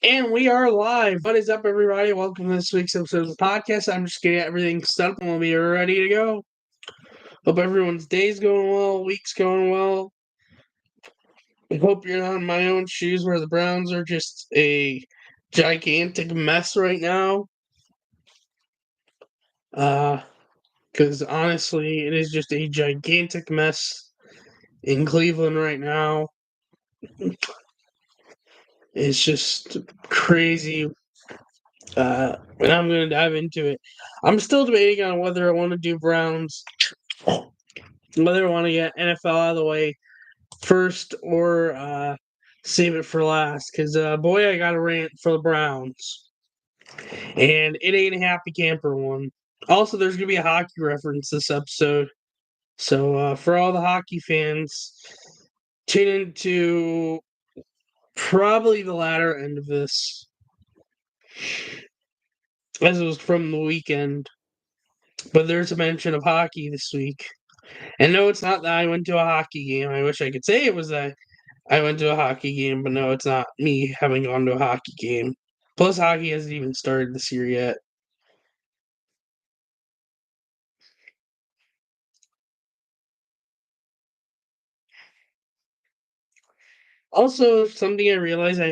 And we are live. What is up, everybody? Welcome to this week's episode of the podcast. I'm just getting everything set up and we'll be ready to go. Hope everyone's day's going well, week's going well. I hope you're not in my own shoes where the Browns are just a gigantic mess right now. Because honestly, it is just a gigantic mess in Cleveland right now. It's just crazy. And I'm going to dive into it. I'm still debating on whether I want to do Browns, whether I want to get NFL out of the way first or save it for last. Because, boy, I got a rant for the Browns. And it ain't a happy camper one. Also, there's going to be a hockey reference this episode. So, for all the hockey fans, tune into probably the latter end of this, as it was from the weekend. But there's a mention of hockey this week. And no, it's not that I went to a hockey game. I wish I could say it was that I went to a hockey game, but no, it's not me having gone to a hockey game. Plus, hockey hasn't even started this year yet. Also, something I realized I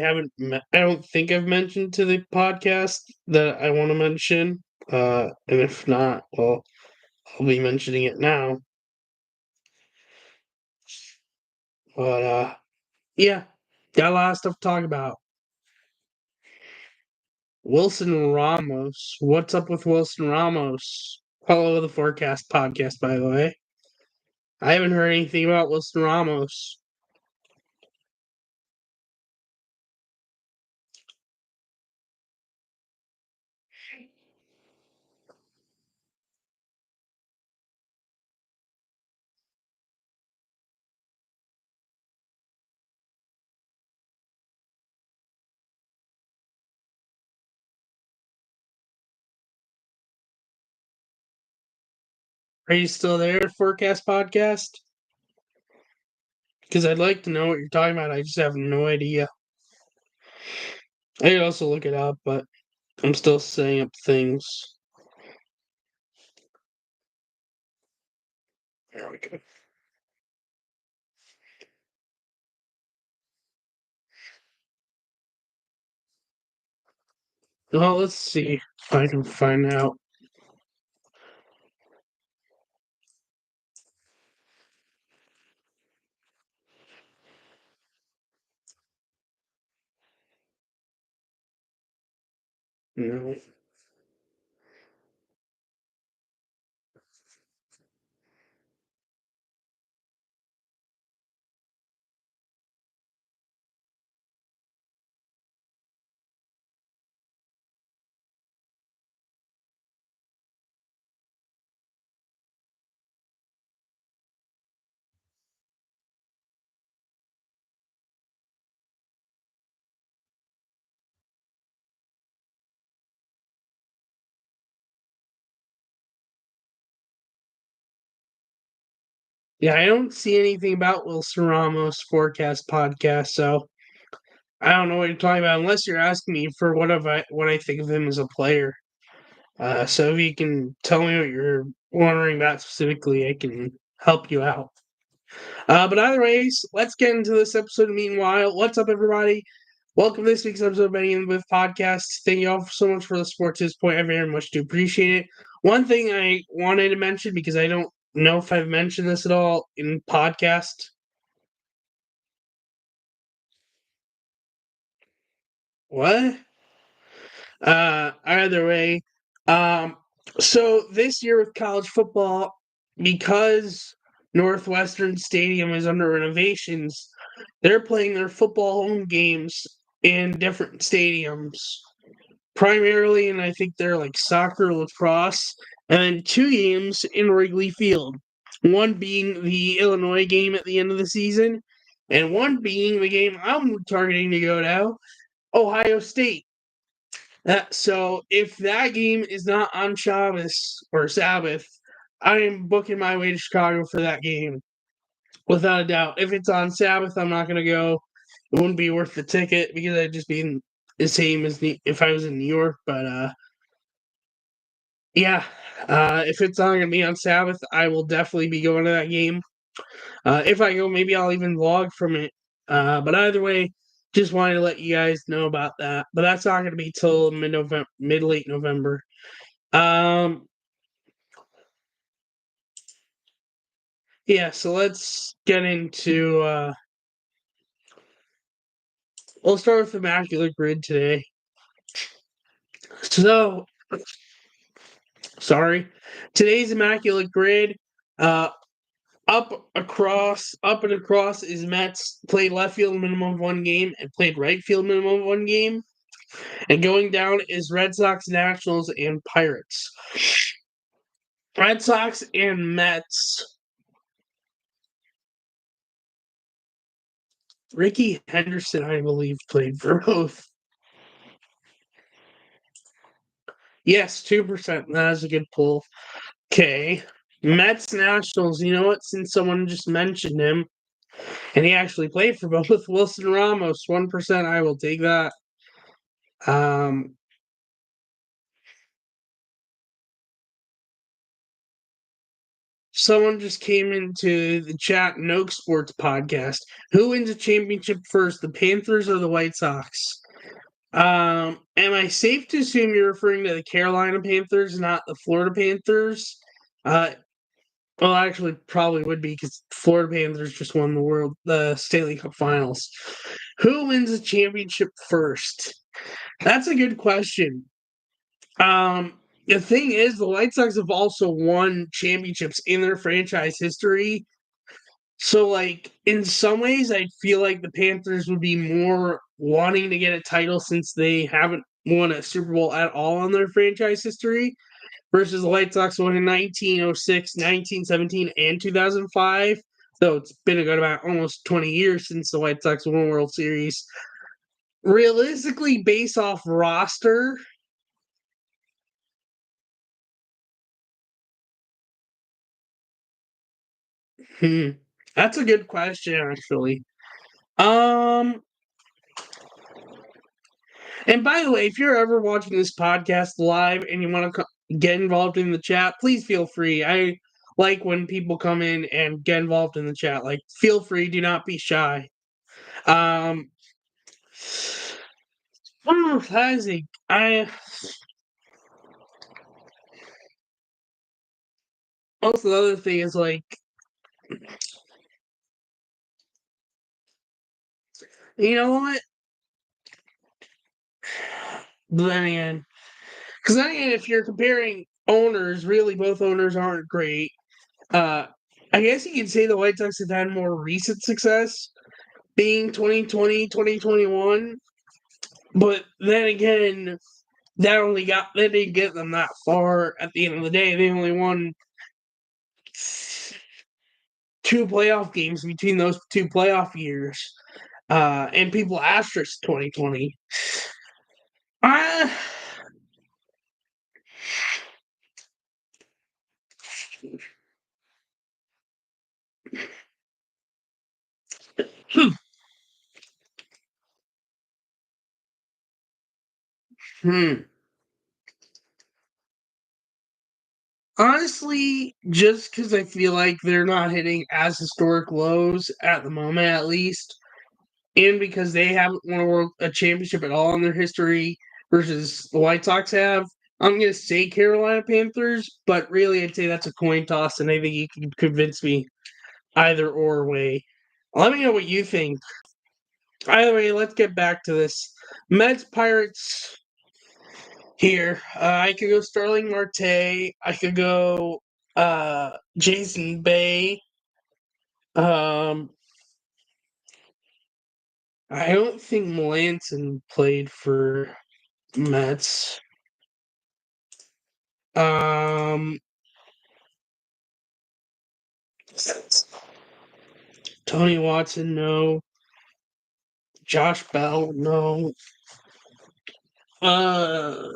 don't think I've mentioned to the podcast that I want to mention. And if not, well, I'll be mentioning it now. But yeah, got a lot of stuff to talk about. Wilson Ramos. What's up with Wilson Ramos? Follow the Forecast podcast, by the way. I haven't heard anything about Wilson Ramos. Are you still there, Forecast podcast? Because I'd like to know what you're talking about. I just have no idea. I could also look it up, but I'm still setting up things. There we go. Well, let's see if I can find out. No. Yeah, I don't see anything about Wilson Ramos Forecast podcast, so I don't know what you're talking about unless you're asking me for what I think of him as a player. So if you can tell me what you're wondering about specifically, I can help you out. But either ways, let's get into this episode. Meanwhile, what's up, everybody? Welcome to this week's episode of Betting with Podcast. Thank you all so much for the support to this point. I very much do appreciate it. One thing I wanted to mention, because I don't know if I've mentioned this at all in podcast. What? Either way, um, so this year with college football, because Northwestern Stadium is under renovations, they're playing their football home games in different stadiums, primarily, and I think they're like soccer, lacrosse, and then two games in Wrigley Field. One being the Illinois game at the end of the season, and one being the game I'm targeting to go to, Ohio State. So if that game is not on Shabbos or Sabbath, I am booking my way to Chicago for that game, without a doubt. If it's on Sabbath, I'm not going to go. It wouldn't be worth the ticket because I'd just be the same as if I was in New York, but yeah. If it's not gonna be on Sabbath, I will definitely be going to that game. If I go, maybe I'll even vlog from it. But either way, just wanted to let you guys know about that. But that's not gonna be till late November. Yeah, so let's get into we'll start with Immaculate Grid today. So sorry. Today's Immaculate Grid, up and across is Mets played left field minimum of one game and played right field minimum of one game. And going down is Red Sox, Nationals, and Pirates. Red Sox and Mets. Ricky Henderson, I believe, played for both. Yes, 2%. That is a good pull. Okay. Mets, Nationals. You know what? Since someone just mentioned him, and he actually played for both, Wilson Ramos, 1%. I will take that. Someone just came into the chat, Noak Sports Podcast. Who wins a championship first, the Panthers or the White Sox? Am I safe to assume you're referring to the Carolina Panthers, not the Florida Panthers? Well, actually, probably would be because Florida Panthers just won the Stanley Cup Finals. Who wins the championship first? That's a good question. The thing is, the White Sox have also won championships in their franchise history. So, like, in some ways, I feel like the Panthers would be more wanting to get a title since they haven't won a Super Bowl at all in their franchise history versus the White Sox won in 1906, 1917, and 2005. So it's been a good about almost 20 years since the White Sox won a World Series. Realistically, based off roster, that's a good question, actually. Um, and by the way, if you're ever watching this podcast live and you want to get involved in the chat, please feel free. I like when people come in and get involved in the chat. Like, feel free. Do not be shy. Um, I also the other thing is like, you know what? But then again, because then again, if you're comparing owners, really both owners aren't great. Uh, I guess you could say the White Sox have had more recent success, being 2020, 2021. But then again, that didn't get them that far. At the end of the day, they only won two playoff games between those two playoff years. And people asterisk 2020. Uh, hmm. Honestly, just because I feel like they're not hitting as historic lows at the moment, at least, and because they haven't won a championship at all in their history versus the White Sox have, I'm going to say Carolina Panthers, but really I'd say that's a coin toss, and I think you can convince me either or way. Let me know what you think. Either way, let's get back to this. Mets Pirates here. I could go Starling Marte. I could go Jason Bay. Um, I don't think Melanson played for Mets. Um, Tony Watson, no. Josh Bell, no. Uh,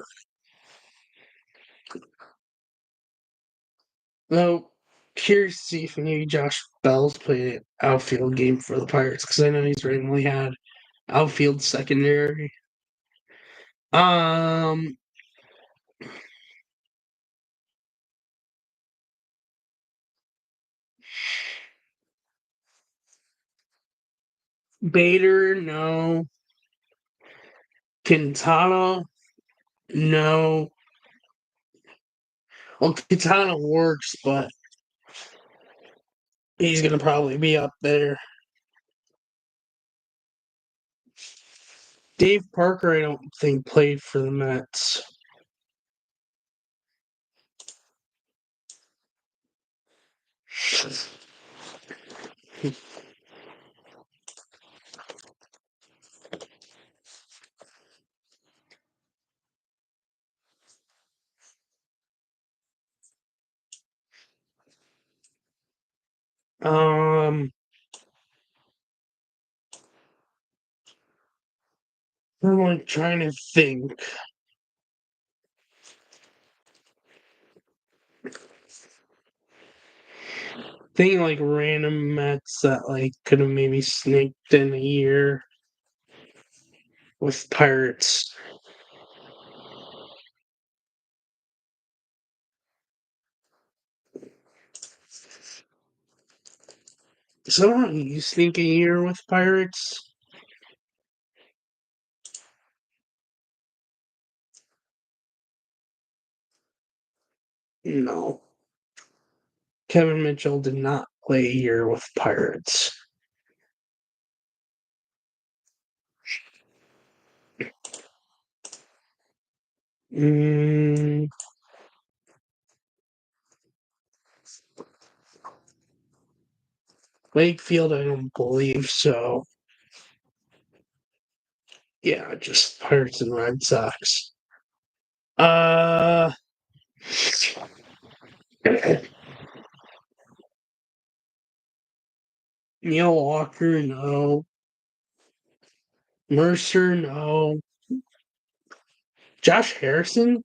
no. Curious to see if maybe Josh Bell's played an outfield game for the Pirates because I know he's randomly had outfield secondary. Um, Bader, no. Quintana, no. Well, Quintana works, but he's gonna probably be up there. Dave Parker, I don't think played for the Mets. Um, I'm like trying to think. Think like random Mets that like could have maybe snaked in a year with Pirates. So you sneak a year with Pirates? No. Kevin Mitchell did not play a year with Pirates. Mm, Wakefield, I don't believe so. Yeah, just Pirates and Red Sox. Uh, Neil Walker, no. Mercer, no. Josh Harrison,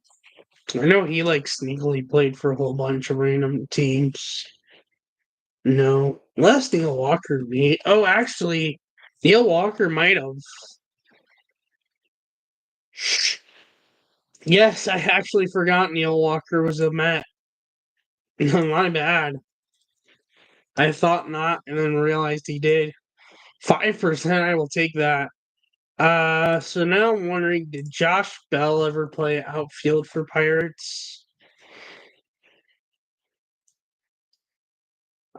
I know he like sneakily played for a whole bunch of random teams. No. Unless Neil Walker me. Oh, actually, Neil Walker might have. Yes, I actually forgot Neil Walker was a Met. My bad. I thought not, and then realized he did. 5%, I will take that. So now I'm wondering, did Josh Bell ever play outfield for Pirates?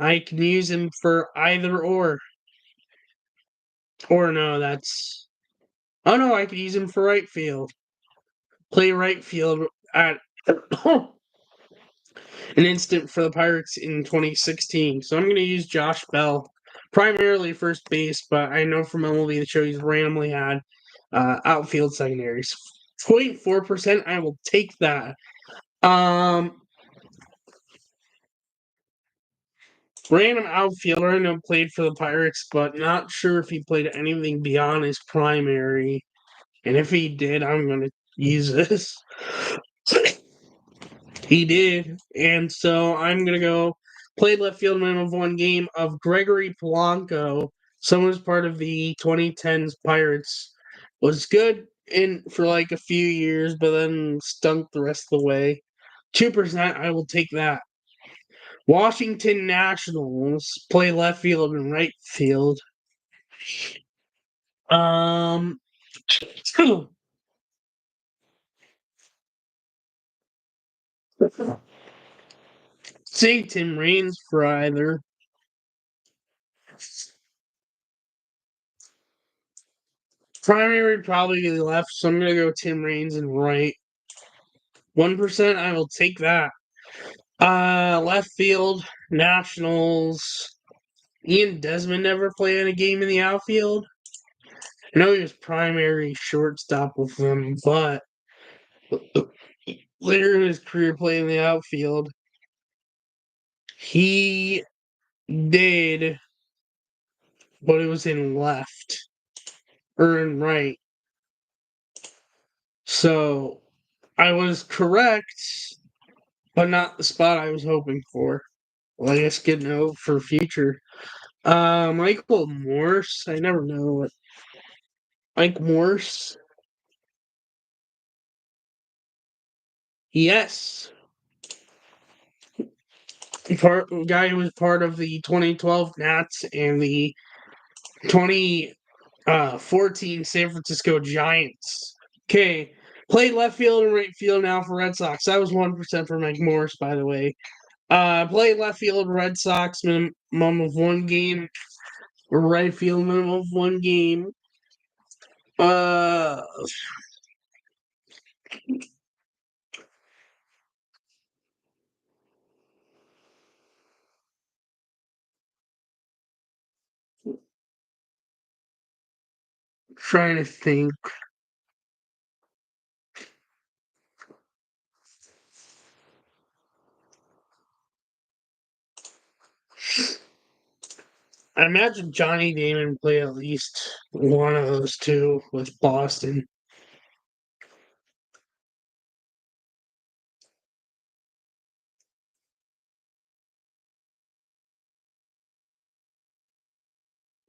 I can use him for either or. Or no, that's. Oh no, I could use him for right field. Play right field at an instant for the Pirates in 2016. So I'm going to use Josh Bell, primarily first base, but I know from MLB the show he's randomly had outfield secondaries. 0.4%, I will take that. Um, Random outfielder, I know played for the Pirates, but not sure if he played anything beyond his primary. And if he did, I'm going to use this. He did. And so I'm going to go played left field minimum of one game of Gregory Polanco. Someone who's part of the 2010s Pirates. Was good in for like a few years, but then stunk the rest of the way. 2%, I will take that. Washington Nationals play left field and right field. Um, say Tim Raines for either. Primary probably left, so I'm gonna go Tim Raines and right. 1%, I will take that. Left field Nationals. Ian Desmond never played in a game in the outfield. I know he was primary shortstop with them, but later in his career playing in the outfield, he did, but it was in left or in right. So I was correct, but not the spot I was hoping for. Well, I guess good note for future. Michael Morse. I never know what Mike Morse. Yes. Guy who was part of the 2012 Nats and the 2014 San Francisco Giants. Okay. Played left field and right field now for Red Sox. That was 1% for Mike Morris, by the way. Played left field, Red Sox, minimum of one game. Right field, minimum of one game. Uh, Trying to think. I imagine Johnny Damon played at least one of those two with Boston.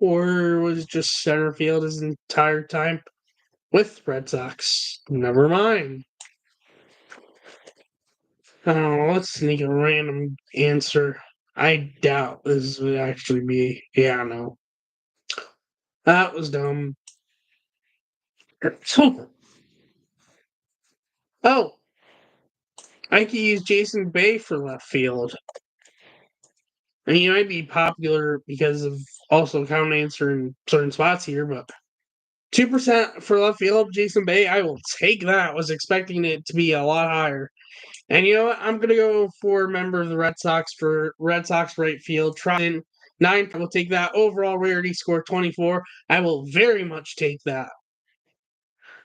Or was it just center field his entire time with Red Sox? Never mind. I don't know. Let's sneak a random answer. I doubt this would actually be. Yeah, no. That was dumb. Oh, I could use Jason Bay for left field. I mean, he might be popular because of also common answer in certain spots here, but 2% for left field, Jason Bay, I will take that. Was expecting it to be a lot higher. And you know what? I'm gonna go for a member of the Red Sox for Red Sox right field. Try in 9. I will take that. Overall rarity score 24. I will very much take that.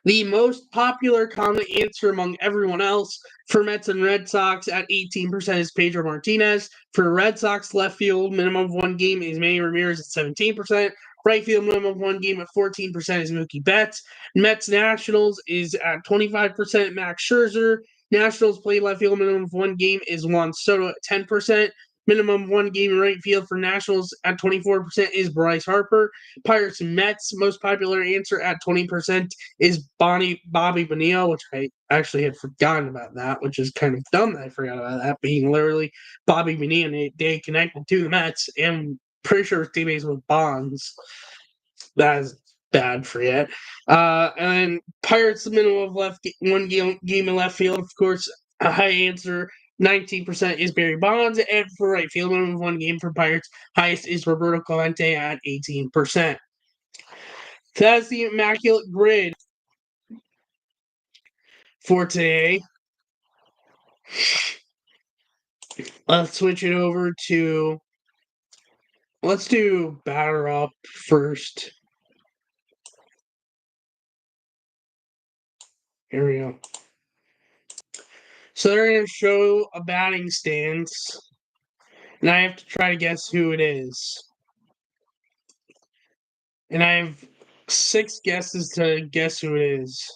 The most popular common answer among everyone else for Mets and Red Sox at 18% is Pedro Martinez. For Red Sox left field, minimum of one game is Manny Ramirez at 17%. Right field, minimum of one game at 14% is Mookie Betts. Mets Nationals is at 25%, Max Scherzer. Nationals play left field, minimum of one game is Juan Soto at 10%. Minimum one game in right field for Nationals at 24% is Bryce Harper. Pirates and Mets, most popular answer at 20% is Bobby Bonilla, which I actually had forgotten about that, which is kind of dumb that I forgot about that, being literally Bobby Bonilla and they connected to the Mets, and pretty sure his teammates with Bonds. That is bad for yet. And then Pirates, the minimum of one game in left field, of course, a high answer. 19% is Barry Bonds, and for right field, minimum of one game for Pirates, highest is Roberto Clemente at 18%. So that's the immaculate grid for today. Let's switch it over to. Let's do batter up first. Here we go. So they're going to show a batting stance, and I have to try to guess who it is. And I have 6 guesses to guess who it is.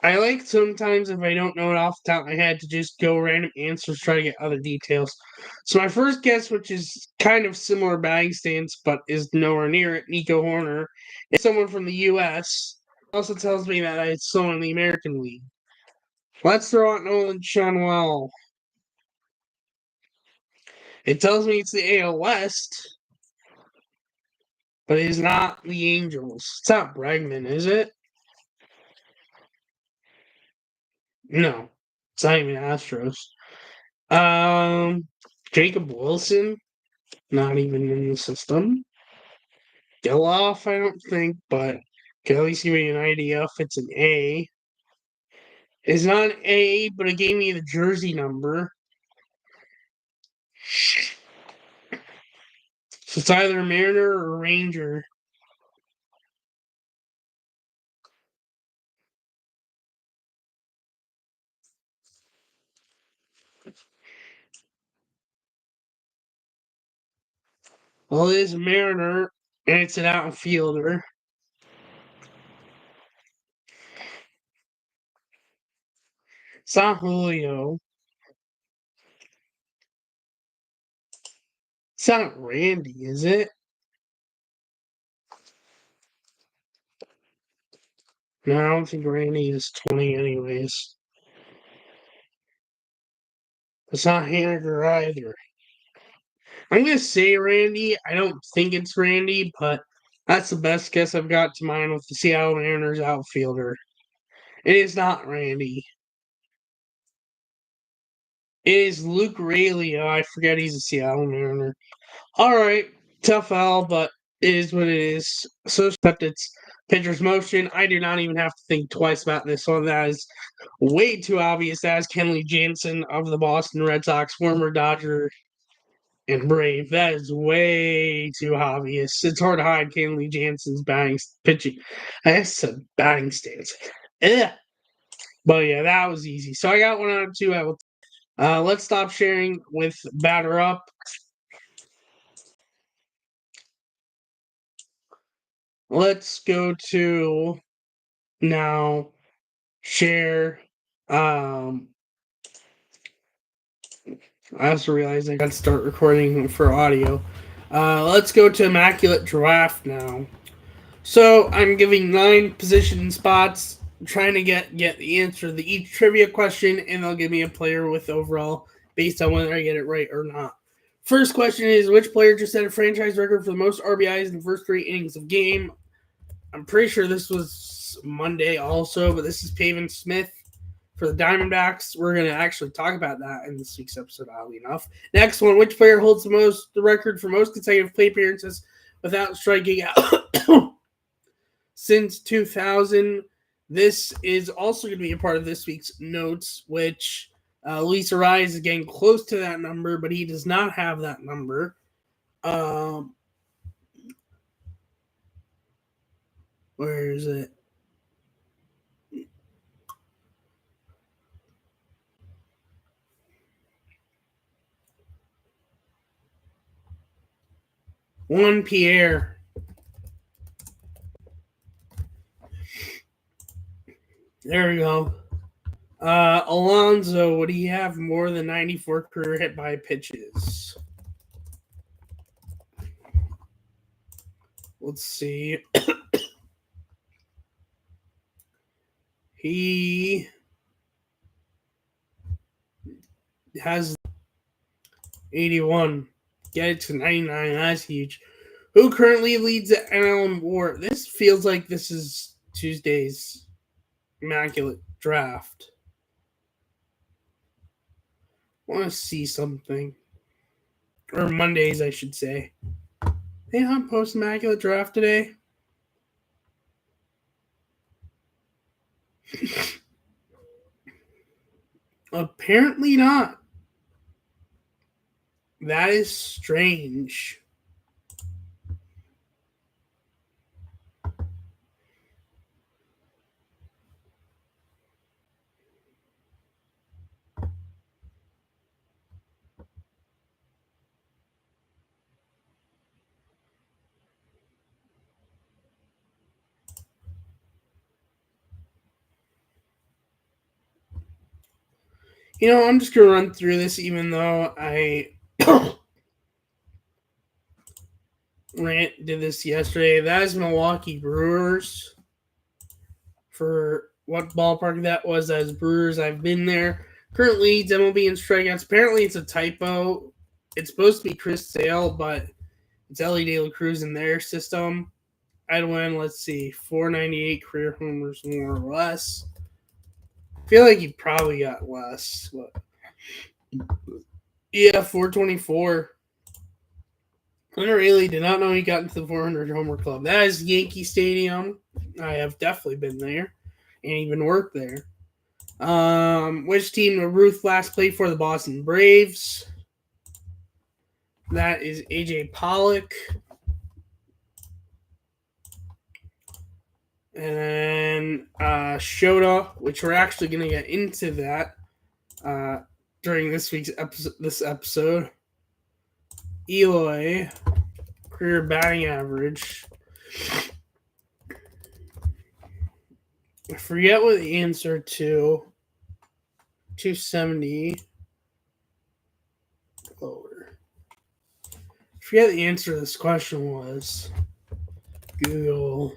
I like sometimes, if I don't know it off the top of my head, to just go random answers, try to get other details. So my first guess, which is kind of similar batting stance, but is nowhere near it, Nico Horner, is someone from the U.S. Also tells me that it's someone in the American League. Let's throw out Nolan Schanuel. It tells me it's the AL West, but it is not the Angels. It's not Bregman, is it? No, it's not even Astros. Jacob Wilson, not even in the system. Geloff, I don't think, but can at least give me an idea if it's an A. It's not an A, but it gave me the jersey number. So it's either a Mariner or a Ranger. Well, it is a Mariner, and it's an outfielder. It's not Julio. It's not Randy, is it? No, I don't think Randy is 20 anyways. It's not Haniger either. I'm going to say Randy. I don't think it's Randy, but that's the best guess I've got to mind with the Seattle Mariners outfielder. It is not Randy. It is Luke Raley. I forget he's a Seattle Mariner. All right, tough L, but it is what it is. So except it's pitcher's motion. I do not even have to think twice about this one. That is way too obvious. That is Kenley Jansen of the Boston Red Sox, former Dodger and Brave. That is way too obvious. It's hard to hide Kenley Jansen's pitching. I said batting stance. Ugh. But yeah, that was easy. So I got 1 out of 2 out. Let's stop sharing with batter up. Let's go to now share. I also realized I got to start recording for audio. Let's go to Immaculate Draft now. So I'm giving 9 position spots, trying to get the answer to each trivia question, and they'll give me a player with overall based on whether I get it right or not. First question is, which player just set a franchise record for the most RBIs in the first 3 innings of game? I'm pretty sure this was Monday also, but this is Pavin Smith for the Diamondbacks. We're going to actually talk about that in this week's episode, oddly enough. Next one, which player holds the record for most consecutive plate appearances without striking out since 2000? This is also going to be a part of this week's notes, which Luis Arraez is getting close to that number, but he does not have that number. Where is it? Juan Pierre. There we go. Alonso, would he have more than 94 career hit by pitches? Let's see. He has 81. Get it to 99. That's huge. Who currently leads the MLBWR? This feels like this is Tuesday's Immaculate Draft. I want to see something. Or Mondays, I should say. They not post Immaculate Draft today? Apparently not. That is strange. I'm just going to run through this even though I did this yesterday. That is Milwaukee Brewers. For what ballpark that was as Brewers, I've been there. Currently leads MLB in strikeouts. Apparently it's a typo. It's supposed to be Chris Sale, but it's Ellie De La Cruz in their system. I'd win, let's see, 498 career homers more or less. I feel like he probably got less. But yeah, 424. I really did not know he got into the 400 homer club. That is Yankee Stadium. I have definitely been there and even worked there. Which team did Ruth last played for? The Boston Braves. That is AJ Pollock. And then Shota, which we're actually going to get into that during this week's episode. Eloy, career batting average. I forget what the answer to 270 lower. I forget the answer to this question was. Google.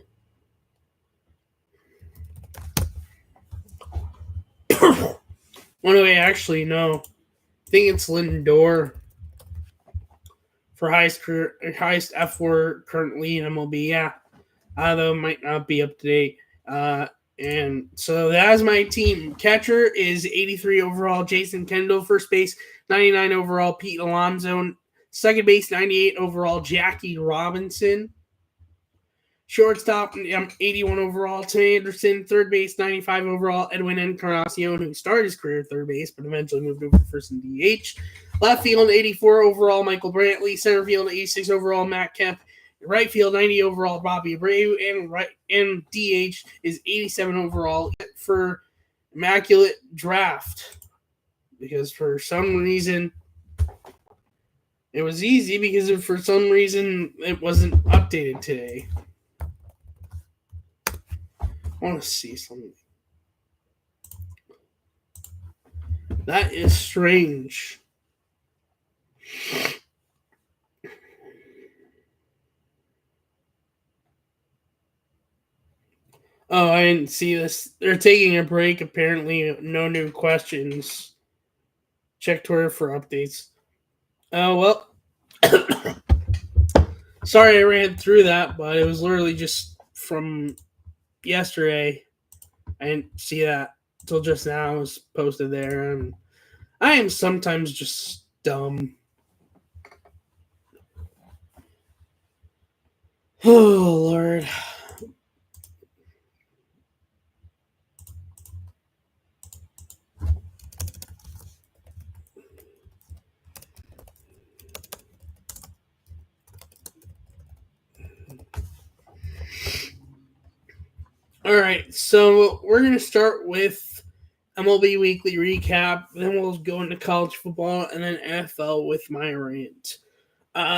Oh, no, actually, no. I think it's Lindor for highest F4 currently in MLB. Yeah, though it might not be up to date. And so that's my team. Catcher is 83 overall, Jason Kendall. First base, 99 overall, Pete Alonso. Second base, 98 overall, Jackie Robinson. Shortstop, 81 overall, Tim Anderson. Third base, 95 overall, Edwin Encarnacion, who started his career at third base, but eventually moved over to first and DH. Left field, 84 overall, Michael Brantley. Center field, 86 overall, Matt Kemp. Right field, 90 overall, Bobby Abreu. And DH is 87 overall for Immaculate Draft. Because for some reason, it was easy because for some reason it wasn't updated today. I want to see something. That is strange. Oh, I didn't see this. They're taking a break. Apparently, no new questions. Check Twitter for updates. Oh, well. Sorry I ran through that, but it was literally just from yesterday. I didn't see that until just now. It was posted there. And I am sometimes just dumb. Oh, Lord. All right, so we're going to start with MLB Weekly Recap. Then we'll go into college football and then NFL with my rant.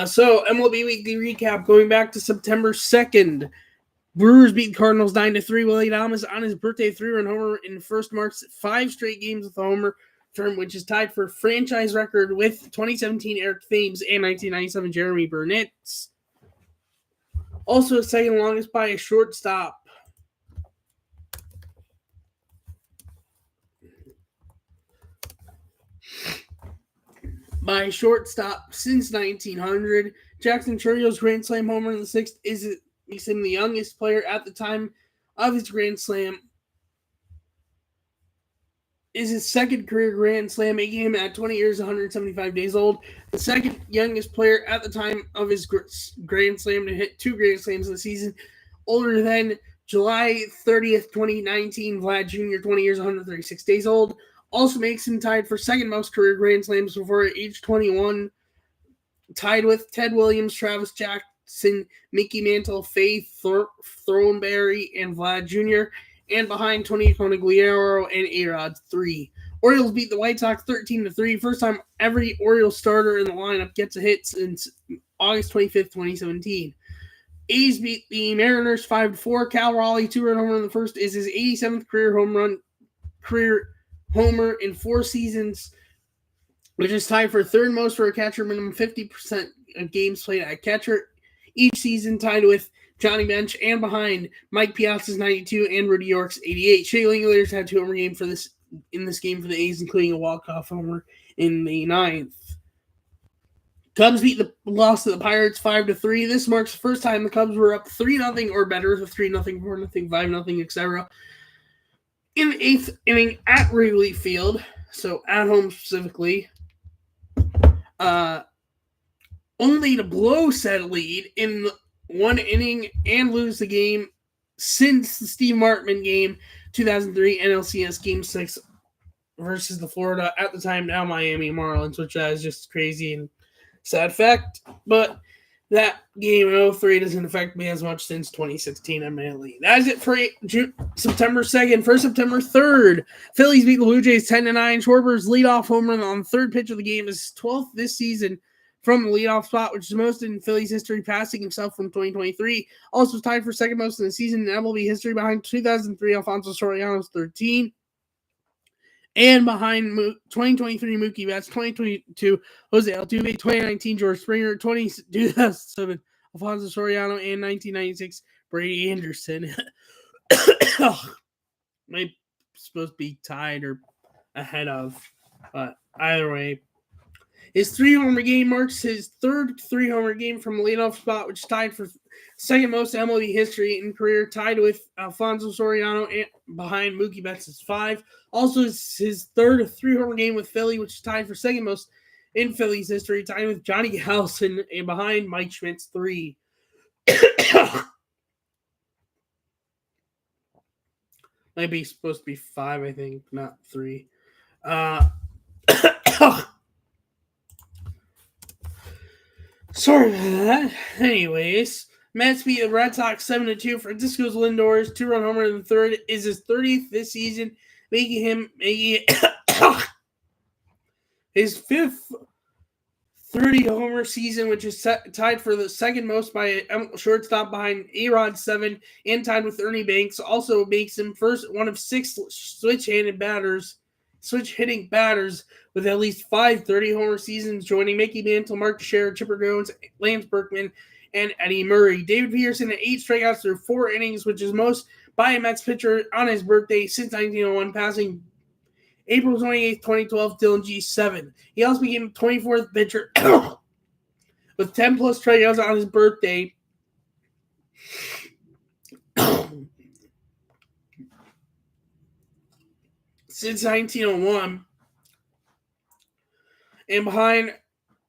So MLB Weekly Recap going back to September 2nd. Brewers beat the Cardinals 9-3. Willie Adames on his birthday 3-run homer in the first marks 5 straight games with a homer term, which is tied for franchise record with 2017 Eric Thames and 1997 Jeremy Burnett's. Also second longest by a shortstop. By shortstop since 1900. Jackson Churrio's Grand Slam homer in the 6th makes him the youngest player at the time of his Grand Slam. Is his second career Grand Slam, making him at 20 years, 175 days old. The second youngest player at the time of his Grand Slam to hit 2 Grand Slams in the season. Older than July 30th, 2019, Vlad Jr., 20 years, 136 days old. Also makes him tied for second most career Grand Slams before age 21, tied with Ted Williams, Travis Jackson, Mickey Mantle, Faye Thornberry, and Vlad Jr., and behind Tony Conigliaro and A-Rod 3. Orioles beat the White Sox 13-3. First time every Orioles starter in the lineup gets a hit since August 25th, 2017. A's beat the Mariners 5-4. Cal Raleigh 2-run homer in the first is his 87th career homer in 4 seasons, which is tied for third most for a catcher, minimum 50% of games played at catcher each season, tied with Johnny Bench and behind Mike Piazza's 92 and Rudy York's 88. Shea Langeliers had 2 homer game in this game for the A's, including a walk-off homer in the 9th. Cubs lost to the Pirates 5-3. This marks the first time the Cubs were up 3-0 or better, with 3-0, 4-0, 5-0, etc. in the 8th inning at Wrigley Field, so at home specifically, only to blow said lead in 1 inning and lose the game since the Steve Martman game, 2003 NLCS Game 6 versus the Florida, at the time now Miami Marlins, which is just crazy and sad fact, but that game in 2003 doesn't affect me as much since 2016, admittedly. That is it for September 2nd. For September 3rd, Phillies beat the Blue Jays 10-9. Schwarber's leadoff home run on the third pitch of the game is 12th this season from the leadoff spot, which is most in Phillies history, passing himself from 2023. Also tied for second most in the season in MLB history behind 2003 Alfonso Soriano's 13. And behind 2023 Mookie Betts, 2022 Jose Altuve, 2019 George Springer, 2007 Alfonso Soriano, and 1996 Brady Anderson. Might supposed to be tied, or ahead of. But either way, his 3-homer game marks his third 3-homer game from a leadoff spot, which tied for second most MLB history in career, tied with Alfonso Soriano behind Mookie Betts' 5. Also, his third 3-homer game with Philly, which is tied for second most in Philly's history, tied with Johnny Galson and behind Mike Schmidt's 3. Might be supposed to be 5, I think, not 3. Sorry about that. Anyways, Mets beat the Red Sox 7-2. Francisco Lindor's 2-run homer in the third is his 30th this season, making it his 5th 30-homer season, which is tied for the second most by a shortstop behind A-Rod 7 and tied with Ernie Banks. Also makes him one of 6 switch-hitting batters with at least 5 30-homer seasons, joining Mickey Mantle, Mark Teixeira, Chipper Jones, Lance Berkman, and Eddie Murray. David Peterson had 8 strikeouts through 4 innings, which is most by a Mets pitcher on his birthday since 1901, passing April 28, 2012, Dylan G. 7. He also became the 24th pitcher with 10-plus strikeouts on his birthday. Since 1901. And behind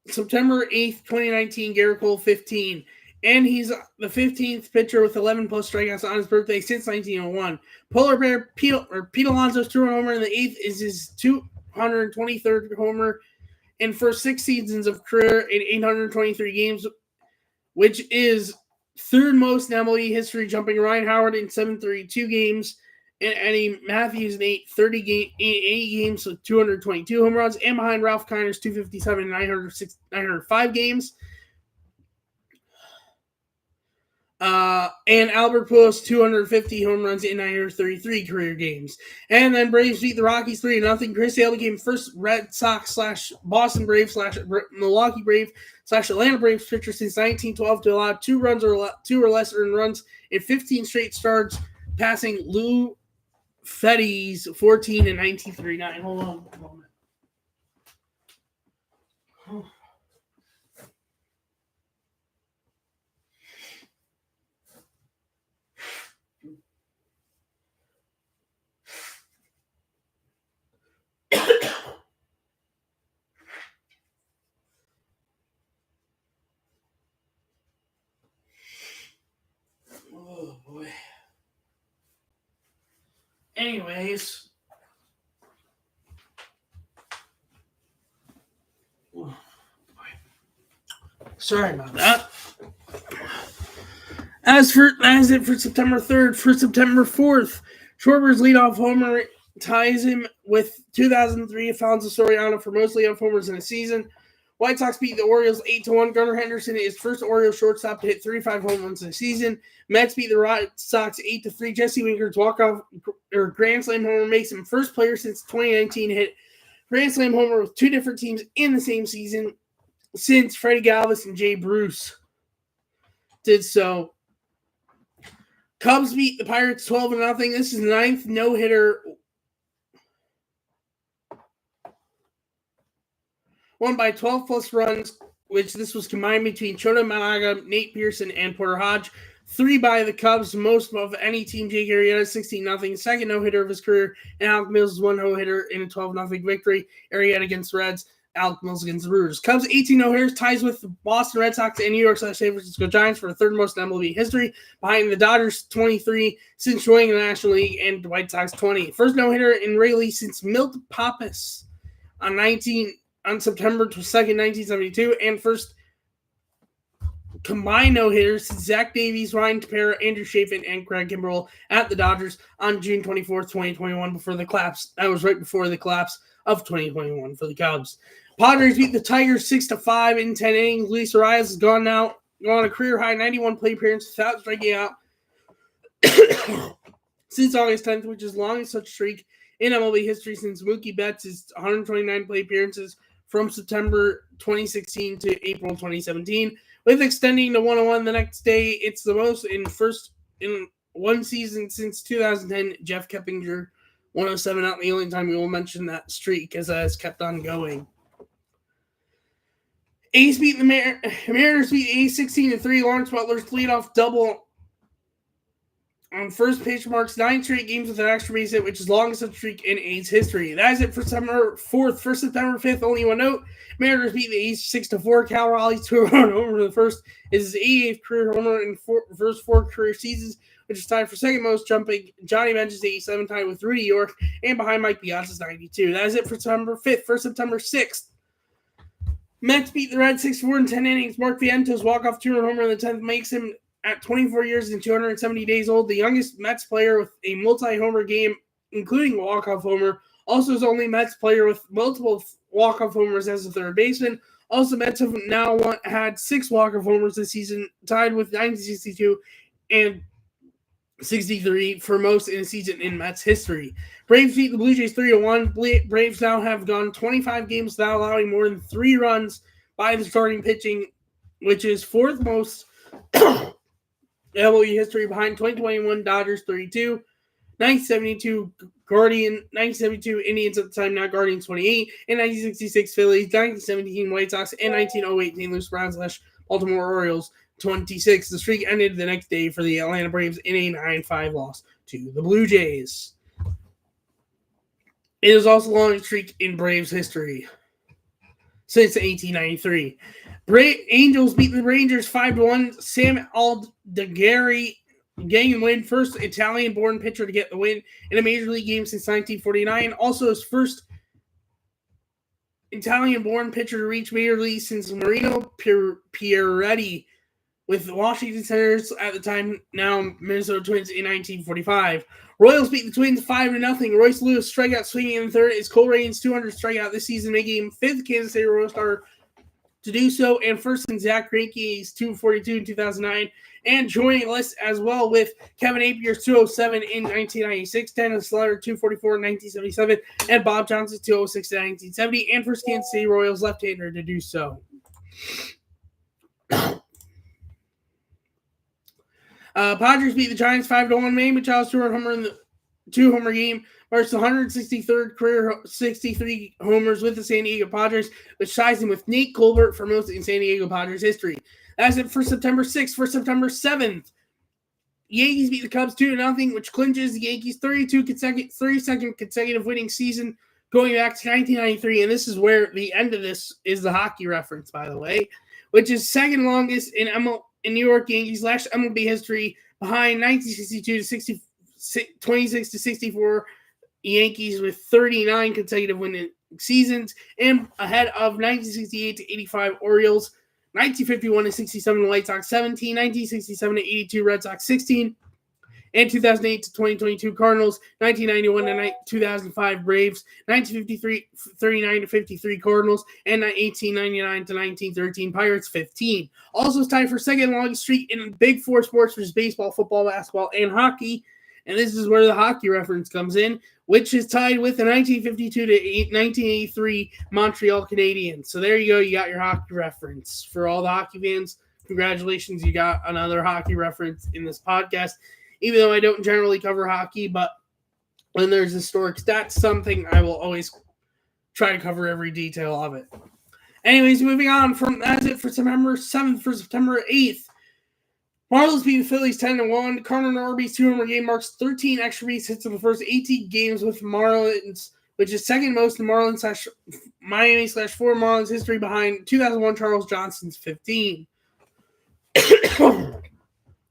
September 8th, 2019, Garrett Cole, 15. And he's the 15th pitcher with 11-plus strikeouts on his birthday since 1901. Polar Bear Pete Alonso's 2-run homer in the 8th is his 223rd homer in first 6 seasons of career in 823 games, which is third most in MLB history, jumping Ryan Howard in 732 games and Eddie Matthews in 80 games with 222 home runs, and behind Ralph Kiner's 257 in 905 games. And Albert Pujols 250 home runs in 933 career games. And then Braves beat the Rockies 3-0. Chris Sale became first Red Sox / Boston Braves / Milwaukee Brave / Atlanta Braves pitcher since 1912 to allow 2 or less earned runs in 15 straight starts, passing Lou Fetty's 14 in 1939. Hold on a moment. Oh boy. Anyways. Oh, sorry about that. As it for September 3rd, for September 4th, Schwarber's leadoff homer ties him with 2003 Alfonso Soriano for most leadoff homers in a season. White Sox beat the Orioles 8-1. Gunnar Henderson is first Orioles shortstop to hit 35 home runs in a season. Mets beat the Red Sox 8-3. Jesse Winker's walk-off or grand slam homer makes him first player since 2019 to hit grand slam homer with 2 different teams in the same season since Freddie Galvis and Jay Bruce did so. Cubs beat the Pirates 12-0. This is the 9th no-hitter won by 12-plus runs, which this was combined between Shota Managa, Nate Pearson, and Porter Hodge. 3 by the Cubs, most of any team. Jake Arrieta, 16-0, second no-hitter of his career, and Alec Mills' 1 no-hitter in a 12-0 victory. Arrieta against the Reds, Alec Mills against the Brewers. Cubs 18 no-hitters, ties with the Boston Red Sox and New York / San Francisco Giants for the third most in MLB history, behind the Dodgers 23 since joining the National League, and the White Sox 20. First no-hitter in Rayleigh since Milt Pappas on September 2nd, 1972, and first combined no-hitters Zach Davies, Ryan Tepera, Andrew Chafin, and Craig Kimbrell at the Dodgers on June 24th, 2021, before the collapse. That was right before the collapse of 2021 for the Cubs. Padres beat the Tigers 6-5 in 10 innings. Luis Arias has gone on a career-high 91 plate appearances without striking out since August 10th, which is the longest such streak in MLB history since Mookie Betts' 129 plate appearances from September 2016 to April 2017. With extending to 101 the next day, it's the most in one season since 2010. Jeff Keppinger 107 not the only time we will mention that streak, as that has kept on going. A's beat the Mariners beat A's 16-3. Lawrence Butler's leadoff double on first pitch marks 9 straight games with an extra base hit, which is the longest streak in A's history. That is it for September 4th. For September 5th, only one note. Mariners beat the A's 6-4. Cal Raleigh's 2-run homer. The first is his 88th career homer in first 4 career seasons, which is tied for second most, jumping Johnny Bench's 87, tied with Rudy York, and behind Mike Piazza's 92. That is it for September 5th. For September 6th, Mets beat the Reds 6-4 in 10 innings. Mark Viento's walk-off 2-run homer in the 10th makes him, at 24 years and 270 days old, the youngest Mets player with a multi-homer game, including a walk-off homer. Also, is only Mets player with multiple walk-off homers as a third baseman. Also, Mets have now had 6 walk-off homers this season, tied with 1962 and 63 for most in a season in Mets history. Braves beat the Blue Jays 3-1. Braves now have gone 25 games without allowing more than 3 runs by the starting pitching, which is 4th most MLB history, behind 2021 Dodgers 32, 1972 1972 Indians at the time, not Guardians 28, and 1966 Phillies, 1917 White Sox, and 1908 St. Louis Browns / Baltimore Orioles 26. The streak ended the next day for the Atlanta Braves in a 9-5 loss to the Blue Jays. It is also the longest streak in Braves history since 1893. Angels beat the Rangers 5-1. Sam Aldegheri getting the win. First Italian-born pitcher to get the win in a major league game since 1949. Also his first Italian-born pitcher to reach major league since Marino Pieretti with the Washington Senators at the time, now Minnesota Twins, in 1945. Royals beat the Twins 5-0. Royce Lewis strikeout swinging in the third. Is Cole Ray's 200th strikeout this season, making him 5th Kansas City Royals starter to do so, and first in Zach Greinke's 242 in 2009, and joining the list as well with Kevin Apier's 207 in 1996, Dennis Slater 244 in 1977, and Bob Johnson's 206 in 1970, and first Kansas City Royals left-hander to do so. Padres beat the Giants 5-1. Manny Machado's 2-run homer in the 2-homer game marks the 163rd career 63 homers with the San Diego Padres, which ties him with Nate Colbert for most in San Diego Padres history. That's it for September 6th. For September 7th, Yankees beat the Cubs 2-0, which clinches the Yankees' 32nd consecutive winning season going back to 1993. And this is where the end of this is the hockey reference, by the way, which is second longest in New York Yankees / MLB history, behind 1962 to 26-64 Yankees with 39 consecutive winning seasons, and ahead of 1968 to 85 Orioles, 1951 to 67 White Sox 17, 1967 to 82 Red Sox 16, and 2008 to 2022 Cardinals, 1991 to 2005 Braves, 1953 39 to 53 Cardinals, and 1899 to 1913 Pirates 15. Also tied for second longest streak in Big Four sports, which is baseball, football, basketball, and hockey. And this is where the hockey reference comes in, which is tied with the 1952 to 1983 Montreal Canadiens. So there you go. You got your hockey reference. For all the hockey fans, congratulations. You got another hockey reference in this podcast. Even though I don't generally cover hockey, but when there's historic stats, something I will always try to cover every detail of it. Anyways, moving on from that's it for September 7th. For September 8th, Marlins beat the Phillies 10-1. Connor Norby's 2-homer game marks 13 extra base hits in the first 18 games with Marlins, which is second most in Marlins / Miami / for Marlins history, behind 2001 Charles Johnson's 15.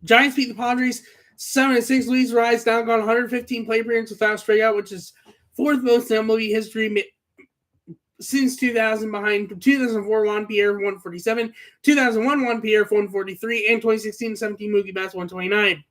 Giants beat the Padres 7-6. Luis Rides now gone 115 plate appearances without a strikeout, which is 4th most in MLB history since 2000, behind 2004 Juan Pierre 147, 2001 Juan Pierre 143, and 2016-17 Mookie Betts 129.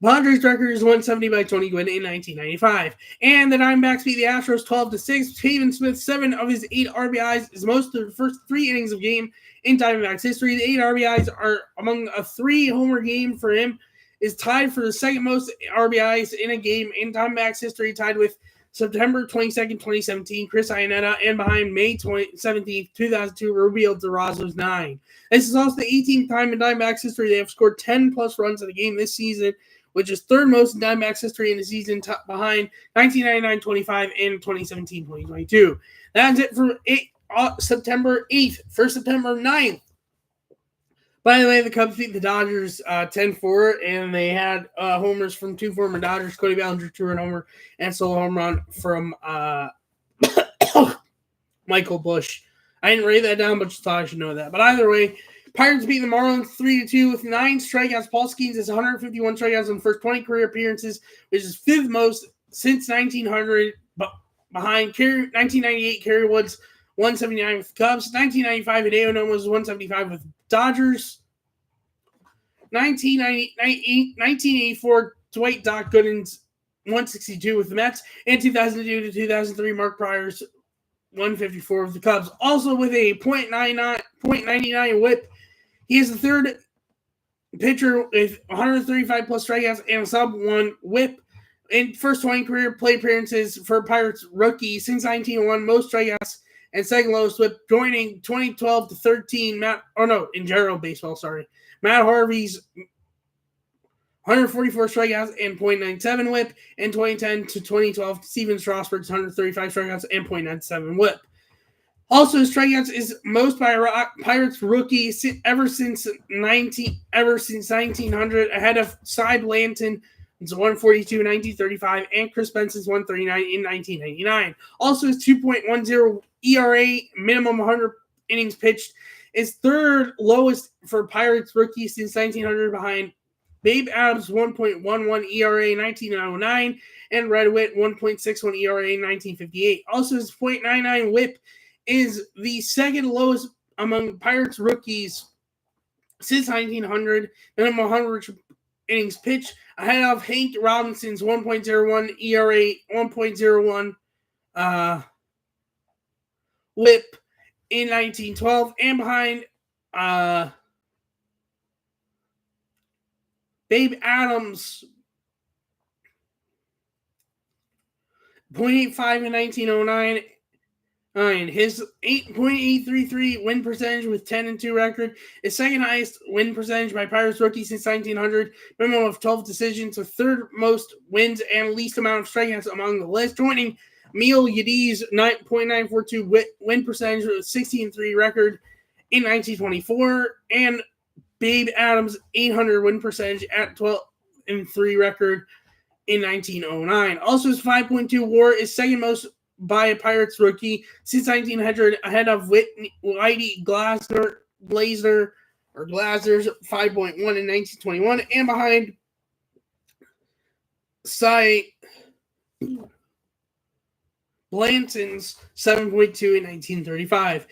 Padres record is 170 by Tony Gwynn in 1995. And the Diamondbacks beat the Astros 12-6. Pavin Smith, 7 of his 8 RBIs is most of the first 3 innings of game in Diamondbacks history. The 8 RBIs are among a 3-homer game for him, is tied for the second most RBIs in a game in Diamondbacks history, tied with September 22nd, 2017, Chris Iannetta, and behind May 17th, 2002, Rubio Durazo's 9. This is also the 18th time in Diamondbacks history they have scored 10-plus runs in a game this season, which is third most in Diamondbacks history in the season, behind 1999-25 and 2017-2022. That's it for September 8th. For September 9th, by the way, the Cubs beat the Dodgers 10-4, and they had homers from two former Dodgers, Cody Bellinger, two-run homer, and solo home run from Michael Busch. I didn't write that down, but just thought I should know that. But either way, Pirates beat the Marlins 3-2 with 9 strikeouts. Paul Skeens has 151 strikeouts in the first 20 career appearances, which is fifth most since 1900, behind 1998 Kerry Woods 179 with the Cubs, 1995 Hideo Nomo was 175 with the Dodgers, 1984 Dwight Doc Gooden's 162 with the Mets, and 2002 to 2003 Mark Pryor's 154 with the Cubs. Also with a .99 whip, he is the third pitcher with 135 plus strikeouts and a sub-1 whip in first 20 career plate appearances for Pirates rookie since 1901, most strikeouts and second lowest whip, joining 2012 to 13 in general baseball, Matt Harvey's 144 strikeouts and .97 whip, and 2010 to 2012 Steven Strasburg's 135 strikeouts and .97 whip. Also, strikeouts is most by a Pirates rookie ever since 1900, ahead of Cy Blanton. It's 142 in 1935, and Chris Benson's 139 in 1999. Also, his 2.10 ERA, minimum 100 innings pitched, is third lowest for Pirates rookie since 1900, behind Babe Adams' 1.11 ERA in 1909, and Red Witt 1.61 ERA in 1958. Also, his .99 whip is the second lowest among Pirates rookies since 1900, minimum 100 innings pitched, ahead of Hank Robinson's 1.01 ERA, 1.01 whip in 1912, and behind Babe Adams' .85 in 1909, and his 8.833 win percentage with 10-2 record is second highest win percentage by Pirates rookie since 1900, minimum of 12 decisions, with third most wins and least amount of strikeouts among the list, joining Emil Yadi's 9.942 win percentage with 16-3 record in 1924, and Babe Adams' 800 win percentage at 12-3 record in 1909. Also, his 5.2 WAR is second most by a Pirates rookie since 1900, ahead of Whitey Glazner's 5.1 in 1921, and behind Cy Blanton's 7.2 in 1935.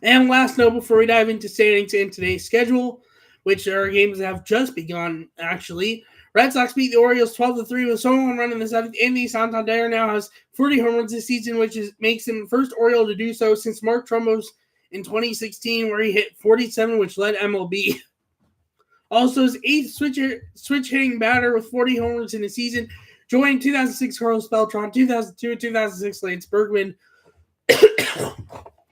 And last note before we dive into standings in today's schedule, which are games that have just begun, actually. Red Sox beat the Orioles 12-3 with a solo home run in the seventh inning. Santander now has 40 home runs this season, which makes him the first Oriole to do so since Mark Trumbo's in 2016, where he hit 47, which led MLB. Also, his eighth switch hitting batter with 40 home runs in the season, joining 2006 Carlos Beltran, 2002 and 2006 Lance Bergman,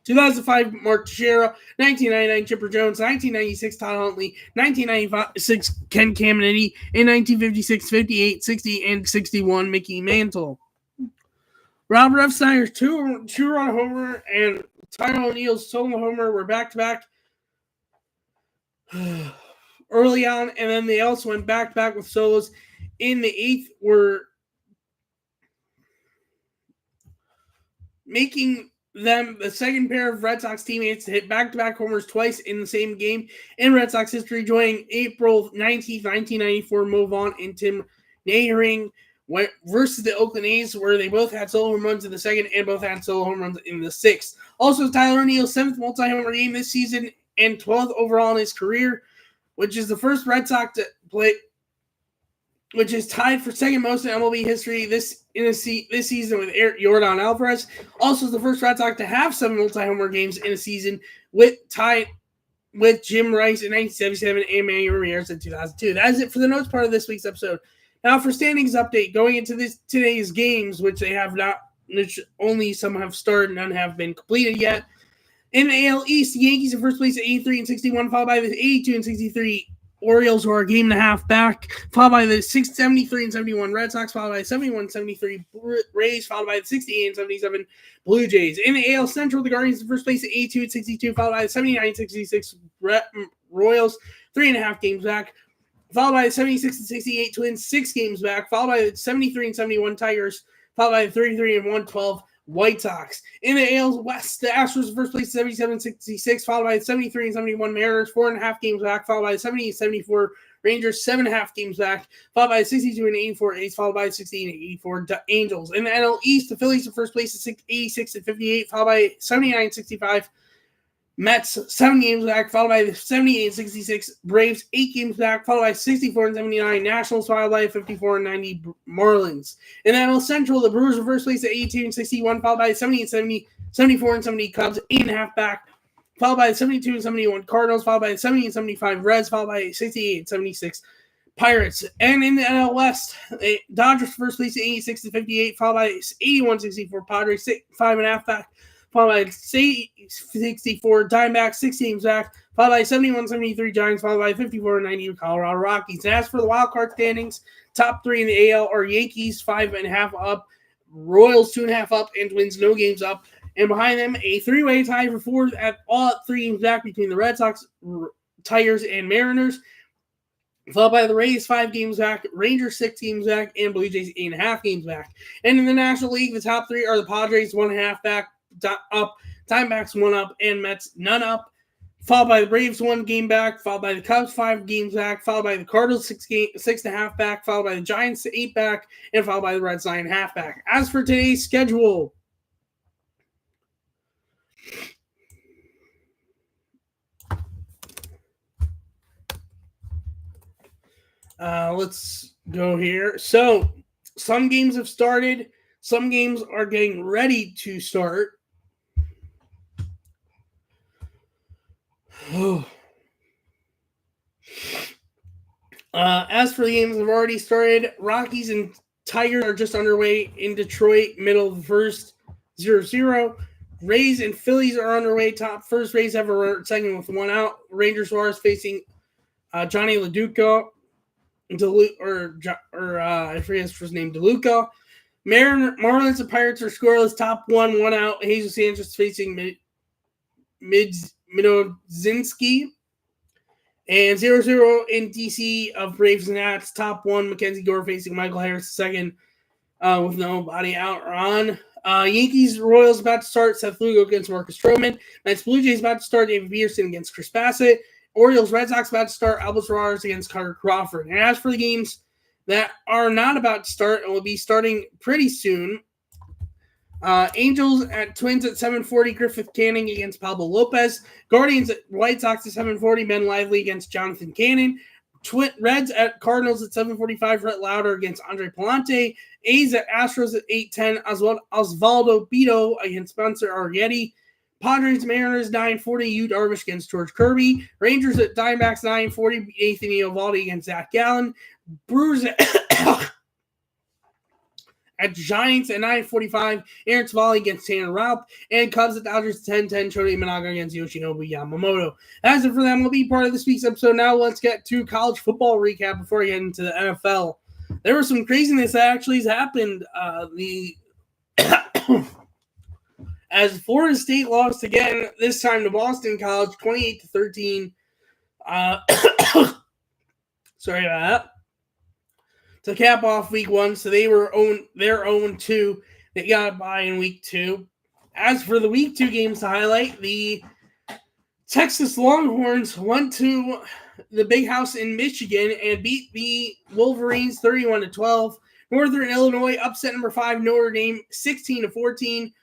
2005 Mark Teixeira, 1999 Chipper Jones, 1996 Todd Huntley, 1996 Ken Caminiti, and 1956, 58, 60, and 61 Mickey Mantle. Robert F. Snyder's two-run homer and Tyrone O'Neal's solo homer were back-to-back early on, and then they also went back-to-back with solos in the eighth, were making them the second pair of Red Sox teammates to hit back-to-back homers twice in the same game in Red Sox history, joining April 19th, 1994, Mo Vaughn and Tim Nehring versus the Oakland A's, where they both had solo home runs in the second and both had solo home runs in the sixth. Also, Tyler O'Neill's seventh multi-homer game this season and 12th overall in his career, which is the first Red Sox to play, which is tied for second most in MLB history this season with Yordan Alvarez. Also, the first Red Sox to have 7 multi-homer games in a season, tied with Jim Rice in 1977 and Manny Ramirez in 2002. That is it for the notes part of this week's episode. Now, for standings update, going into today's games, which only some have started, none have been completed yet. In the AL East, the Yankees in first place at 83 and 61, followed by the 82 and 63 Orioles, who are a game and a half back, followed by the 73 and 71 Red Sox, followed by the 71-73 Rays, followed by the 68 and 77 Blue Jays. In the AL Central, the Guardians in first place at 82 and 62, followed by the 79-66 Royals, 3.5 games back, followed by the 76 and 68 Twins, 6 games back, followed by the 73 and 71 Tigers, followed by the 33 and 112 White Sox. In the AL West, the Astros in first place 77-66, followed by the 73 and 71 Mariners, 4.5 games back, followed by the 70 and 74 Rangers, 7.5 games back, followed by the 62 and 84 A's, followed by the 16 and 84 Angels. In the NL East, the Phillies in first place at 86 and 58, followed by 79 and 65 Mets, 7 games back, followed by the 78 and 66 Braves, 8 games back, followed by 64 and 79 Nationals, followed by 54 and 90 Marlins. In the NL Central, the Brewers in first place at 82 and 61, followed by the 70 and 70, 74 and 70 Cubs, 8.5 back, followed by the 72 and 71 Cardinals, followed by the 70 and 75 Reds, followed by the 68 and 76 Pirates. And in the NL West, the Dodgers first place at 86 and 58, followed by 81-64 Padres, 5.5 back, followed by 64 Diamondbacks, 6 games back, followed by 71-73 Giants, followed by 54-90 Colorado Rockies. And as for the wild card standings, top 3 in the AL are Yankees 5.5 up, Royals 2.5 up, and Twins no games up. And behind them, a 3-way tie for 4 at 3 games back between the Red Sox, Tigers, and Mariners, followed by the Rays 5 games back, Rangers 6 games back, and Blue Jays 8.5 games back. And in the National League, the top 3 are the Padres 1.5 back, up, Diamondbacks 1 up, and Mets none up, followed by the Braves 1 game back, followed by the Cubs 5 games back, followed by the Cardinals 6.5 back, followed by the Giants 8 back, and followed by the Reds 9.5 back. As for today's schedule, let's go here. So some games have started, some games are getting ready to start. As for the games that have already started, Rockies and Tigers are just underway in Detroit, middle of the first, 0-0. Rays and Phillies are underway. Top first, Rays have a runner second with 1 out. Rangers Suarez facing Johnny LaDuca, I forget his first name, DeLuca. Marlins and Pirates are scoreless. Top 1 out. Jesus Sanchez facing Minodzinski. And 0-0 in DC of Braves and Nats. Top 1, Mackenzie Gore facing Michael Harris second with nobody out or on. Yankees Royals about to start. Seth Lugo against Marcus Stroman. Mets Blue Jays about to start. David Peterson against Chris Bassett. Orioles Red Sox about to start. Albus Rodriguez against Carter Crawford. And as for the games that are not about to start and will be starting pretty soon, Angels at Twins at 7:40, Griffith Canning against Pablo Lopez. Guardians at White Sox at 7:40, Ben Lively against Jonathan Cannon. Reds at Cardinals at 7:45, Rhett Lauder against Andre Palante. A's at Astros at 8:10, Osvaldo Bido against Spencer Arrieta. Padres Mariners 9:40, Yu Darvish against George Kirby. Rangers at Diamondbacks 9:40, Nathan Eovaldi against Zach Gallen. Brewers at Giants at 9:45, Aaron Savali against Tanner Raup, and Cubs at Dodgers at 10:10, Shota Imanaga against Yoshinobu Yamamoto. That's it for them. We'll be part of this week's episode. Now let's get to college football recap before I get into the NFL. There was some craziness that actually has happened. As Florida State lost again, this time to Boston College, 28-13. Sorry about that. To cap off week 1, so they're 0-2. They got a bye in week 2. As for the week 2 games to highlight, the Texas Longhorns went to the Big House in Michigan and beat the Wolverines 31-12. Northern Illinois upset number 5 Notre Dame 16-14.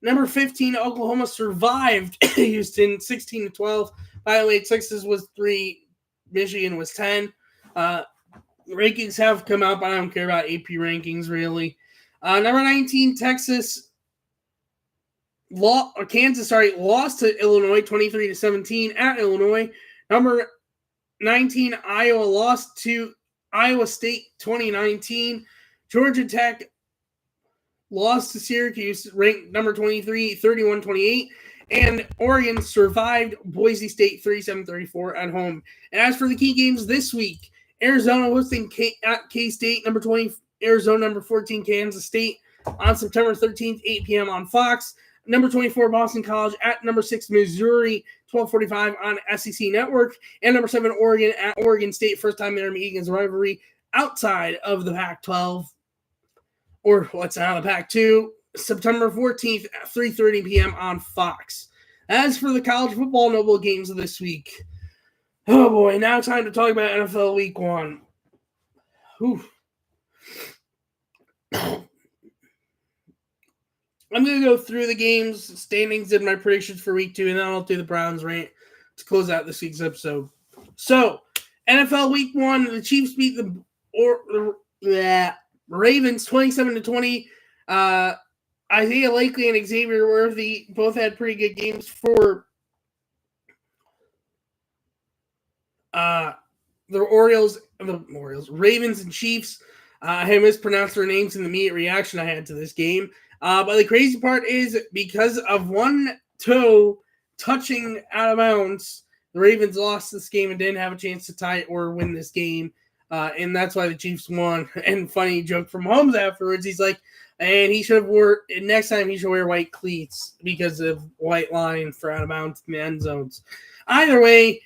Number 15 Oklahoma survived Houston 16-12. By the way, Texas was 3, Michigan was 10. Rankings have come out, but I don't care about AP rankings really. Number 19 Kansas lost to Illinois 23-17 at Illinois. Number 19 Iowa lost to Iowa State 2019. Georgia Tech lost to Syracuse, ranked number 23, 31-28. And Oregon survived Boise State 37-34 at home. And as for the key games this week, Arizona hosting at K-State, number 20, Arizona, number 14, Kansas State on September 13th, 8 p.m. on Fox. Number 24, Boston College at number 6, Missouri, 12:45 on SEC Network. And number 7, Oregon at Oregon State, first time they're meeting as a rivalry outside of the Pac-12, or what's out of the Pac-2, September 14th at 3:30 p.m. on Fox. As for the college football notable games of this week, oh boy, now time to talk about NFL Week 1. Whew. I'm going to go through the games, standings, and my predictions for Week 2, and then I'll do the Browns rant to close out this week's episode. So, NFL Week 1, the Chiefs beat the Ravens 27-20. Isaiah Likely and Xavier Worthy both had pretty good games for the Ravens and Chiefs. I mispronounced their names in the immediate reaction I had to this game. But the crazy part is, because of one toe touching out of bounds, the Ravens lost this game and didn't have a chance to tie or win this game. And that's why the Chiefs won. And funny joke from Holmes afterwards, he's like, and next time he should wear white cleats because of white line for out of bounds in the end zones. Either way,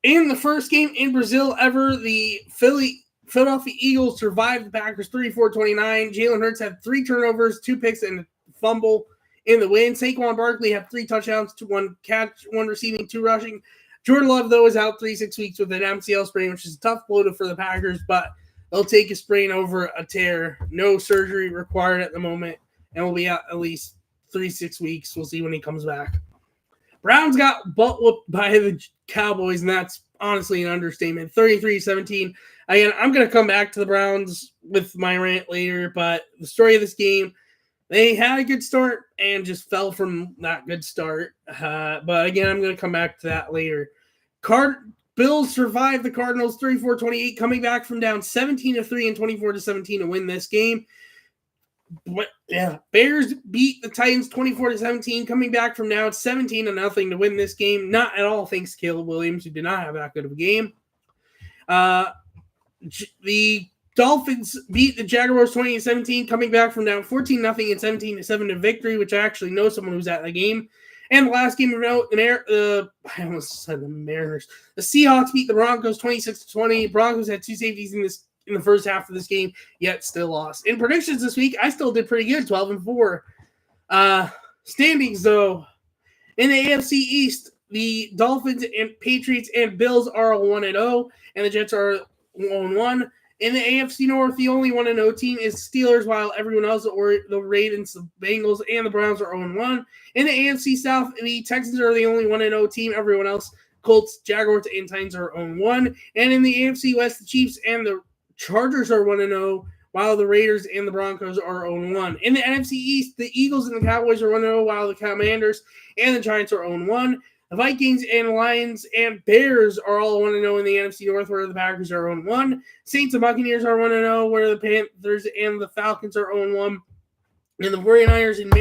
in the first game in Brazil ever, the Philadelphia Eagles survived the Packers 34-29. Jalen Hurts had 3 turnovers, 2 picks, and a fumble in the win. Saquon Barkley had 3 touchdowns, 1 catch, 1 receiving, 2 rushing. Jordan Love, though, is out 3-6 weeks with an MCL sprain, which is a tough blow for the Packers, but they'll take a sprain over a tear. No surgery required at the moment, and will be out at least 3-6 weeks. We'll see when he comes back. Browns got butt whooped by the Cowboys, and that's honestly an understatement. 33-17. Again, I'm going to come back to the Browns with my rant later, but the story of this game, they had a good start and just fell from that good start. But again, I'm going to come back to that later. Bills survived the Cardinals 34-28, coming back from down 17-3 and 24-17 to win this game. But yeah, Bears beat the Titans 24-17, coming back from down 17-0 to win this game. Not at all thanks to Caleb Williams, who did not have that good of a game. The Dolphins beat the Jaguars 20-17, coming back from down 14-0 and 17-7 to victory, which I actually know someone who's at the game. And the last game of note, I almost said the Mariners. The Seahawks beat the Broncos 26-20. Broncos had 2 safeties in the first half of this game, yet still lost. In predictions this week, I still did pretty good, 12-4. Standings, though, in the AFC East, the Dolphins and Patriots and Bills are 1-0, and the Jets are 1-1. In the AFC North, the only 1-0 team is Steelers, while everyone else, or the Ravens, the Bengals, and the Browns are 0-1. In the AFC South, the Texans are the only 1-0 team. Everyone else, Colts, Jaguars, and Titans are 0-1. And in the AFC West, the Chiefs and the Chargers are 1-0, while the Raiders and the Broncos are 0-1. In the NFC East, the Eagles and the Cowboys are 1-0, while the Commanders and the Giants are 0-1. The Vikings and Lions and Bears are all 1-0 in the NFC North, where the Packers are 0-1. Saints and Buccaneers are 1-0, where the Panthers and the Falcons are 0-1. And the 49ers and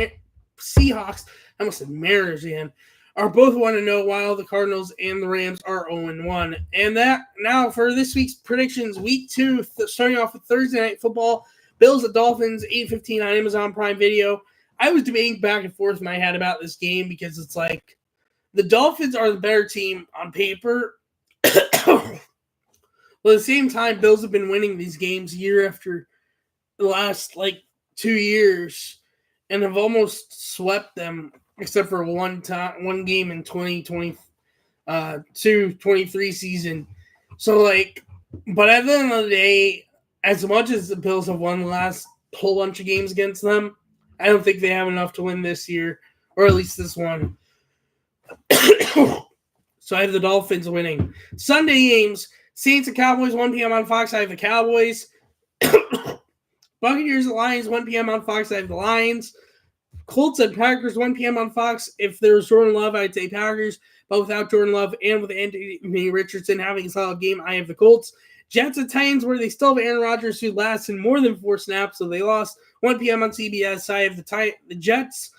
Seahawks, I almost said Mariners again, are both 1-0, while the Cardinals and the Rams are 0-1. And that now for this week's predictions, Week 2, starting off with Thursday Night Football, Bills at Dolphins, 8:15 on Amazon Prime Video. I was debating back and forth in my head about this game because it's like, the Dolphins are the better team on paper. But at the same time, Bills have been winning these games year after the last, 2 years and have almost swept them, except for one game in 2022-23 season. So, but at the end of the day, as much as the Bills have won the last whole bunch of games against them, I don't think they have enough to win this year, or at least this one. So I have the Dolphins winning. Sunday games, Saints and Cowboys, 1 p.m. on Fox. I have the Cowboys. Buccaneers and Lions, 1 p.m. on Fox. I have the Lions. Colts and Packers, 1 p.m. on Fox. If there was Jordan Love, I'd say Packers. But without Jordan Love and with Anthony Richardson having a solid game, I have the Colts. Jets and Titans, where they still have Aaron Rodgers, who lasts in more than 4 snaps, so they lost. 1 p.m. on CBS. I have the Jets.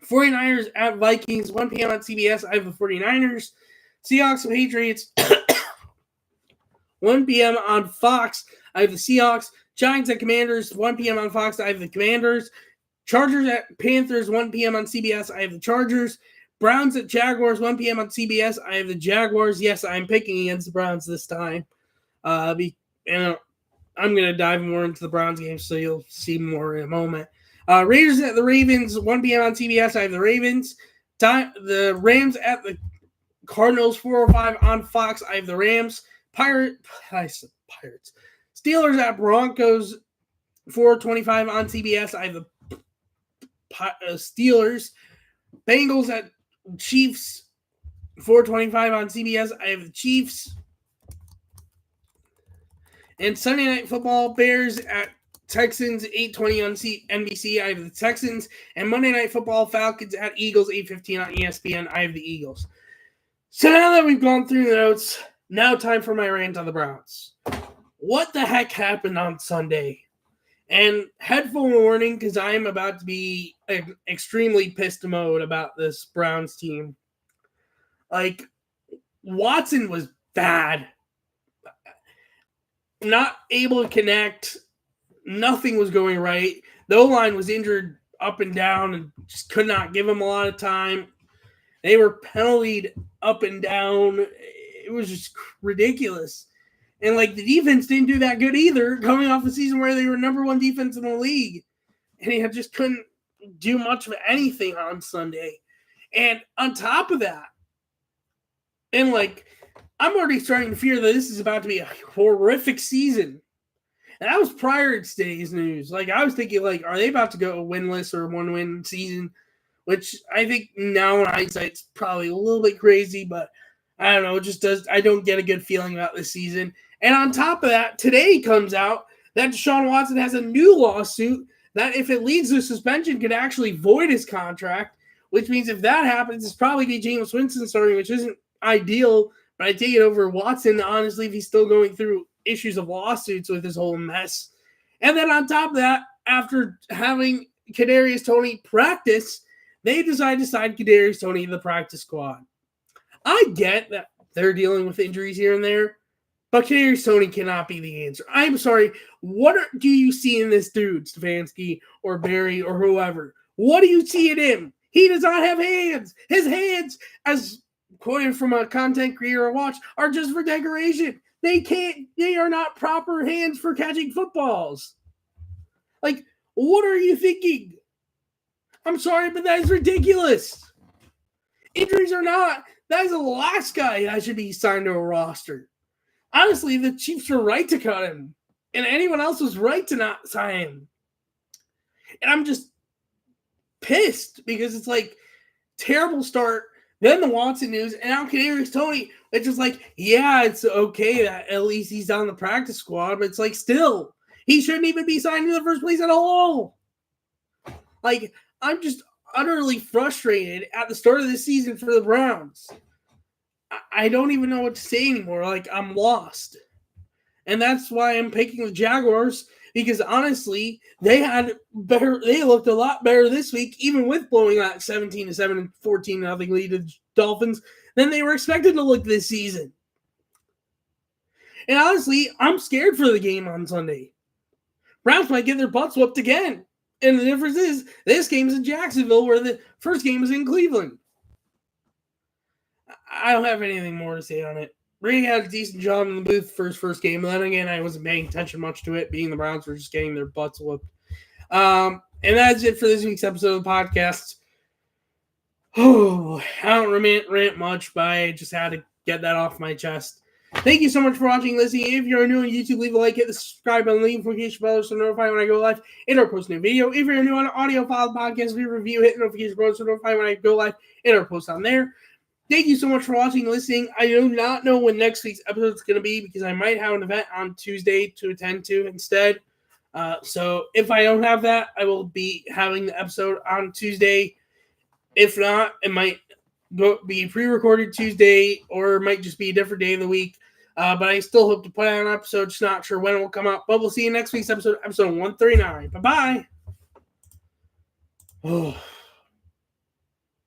49ers at Vikings, 1 p.m. on CBS. I have the 49ers. Seahawks and Patriots, 1 p.m. on Fox. I have the Seahawks. Giants at Commanders, 1 p.m. on Fox. I have the Commanders. Chargers at Panthers, 1 p.m. on CBS. I have the Chargers. Browns at Jaguars, 1 p.m. on CBS. I have the Jaguars. Yes, I'm picking against the Browns this time. I'm going to dive more into the Browns game, so you'll see more in a moment. Raiders at the Ravens, 1 p.m. on CBS. I have the Ravens. The Rams at the Cardinals, 4:05 on Fox. I have the Rams. Pirates. Steelers at Broncos, 4:25 on CBS. I have the Steelers. Bengals at Chiefs, 4:25 on CBS. I have the Chiefs. And Sunday Night Football, Bears at Texans, 8:20 on NBC. I have the Texans. And Monday Night Football, Falcons at Eagles, 8:15 on ESPN. I have the Eagles. So now that we've gone through the notes, now time for my rant on the Browns. What the heck happened on Sunday? And headphone warning, because I am about to be extremely pissed mode about this Browns team. Like, Watson was bad. Not able to connect. Nothing was going right. The O-line was injured up and down and just could not give him a lot of time. They were penaltied up and down. It was just ridiculous. And, like, the defense didn't do that good either, coming off a season where they were number one defense in the league. And he just couldn't do much of anything on Sunday. And on top of that, and, like, I'm already starting to fear that this is about to be a horrific season. And that was prior to today's news. Like, I was thinking, like, are they about to go winless or one-win season? Which I think now in hindsight, it's probably a little bit crazy, but I don't know. I don't get a good feeling about this season. And on top of that, today comes out that Deshaun Watson has a new lawsuit that, if it leads to suspension, could actually void his contract, which means if that happens, it's probably be Jameis Winston starting, which isn't ideal, but I take it over Watson, honestly, if he's still going through issues of lawsuits with this whole mess. And then on top of that, after having Kadarius Toney practice, they decide to sign Kadarius Toney to the practice squad. I get that they're dealing with injuries here and there, but Kadarius Toney cannot be the answer. I'm sorry. Do you see in this dude, Stefanski or Barry or whoever? What do you see in him? He does not have hands. His hands, as quoted from a content creator I watch, are just for decoration. They are not proper hands for catching footballs. Like, what are you thinking? I'm sorry, but that is ridiculous. Injuries or not, that is the last guy that should be signed to a roster. Honestly, the Chiefs were right to cut him, and anyone else was right to not sign him. And I'm just pissed because it's like terrible start. Then the Watson news, and now Kadarius Toney. It's just like, yeah, it's okay that at least he's on the practice squad, but it's like still, he shouldn't even be signed in the first place at all. Like, I'm just utterly frustrated at the start of the season for the Browns. I don't even know what to say anymore. Like, I'm lost. And that's why I'm picking the Jaguars, because honestly, they looked a lot better this week, even with blowing that 17-7 and 14-0 lead to the Dolphins, than they were expected to look this season. And honestly, I'm scared for the game on Sunday. Browns might get their butts whooped again. And the difference is, this game is in Jacksonville, where the first game is in Cleveland. I don't have anything more to say on it. Brady had a decent job in the booth for his first game. But then again, I wasn't paying attention much to it, being the Browns were just getting their butts whooped. And that's it for this week's episode of the podcast. Oh, I don't rant much, but I just had to get that off my chest. Thank you so much for watching and listening. If you're new on YouTube, leave a like, hit the subscribe button, leave notification bell so notify when I go live and or post a new video. If you're new on audio file podcast, leave a review, hit the notification bell so notify when I go live and or post on there. Thank you so much for watching and listening. I do not know when next week's episode is going to be because I might have an event on Tuesday to attend to instead. So if I don't have that, I will be having the episode on Tuesday. If not, it might be pre-recorded Tuesday or it might just be a different day of the week. But I still hope to put out an episode. Just not sure when it will come out. But we'll see you next week's episode 139. Bye-bye. Oh.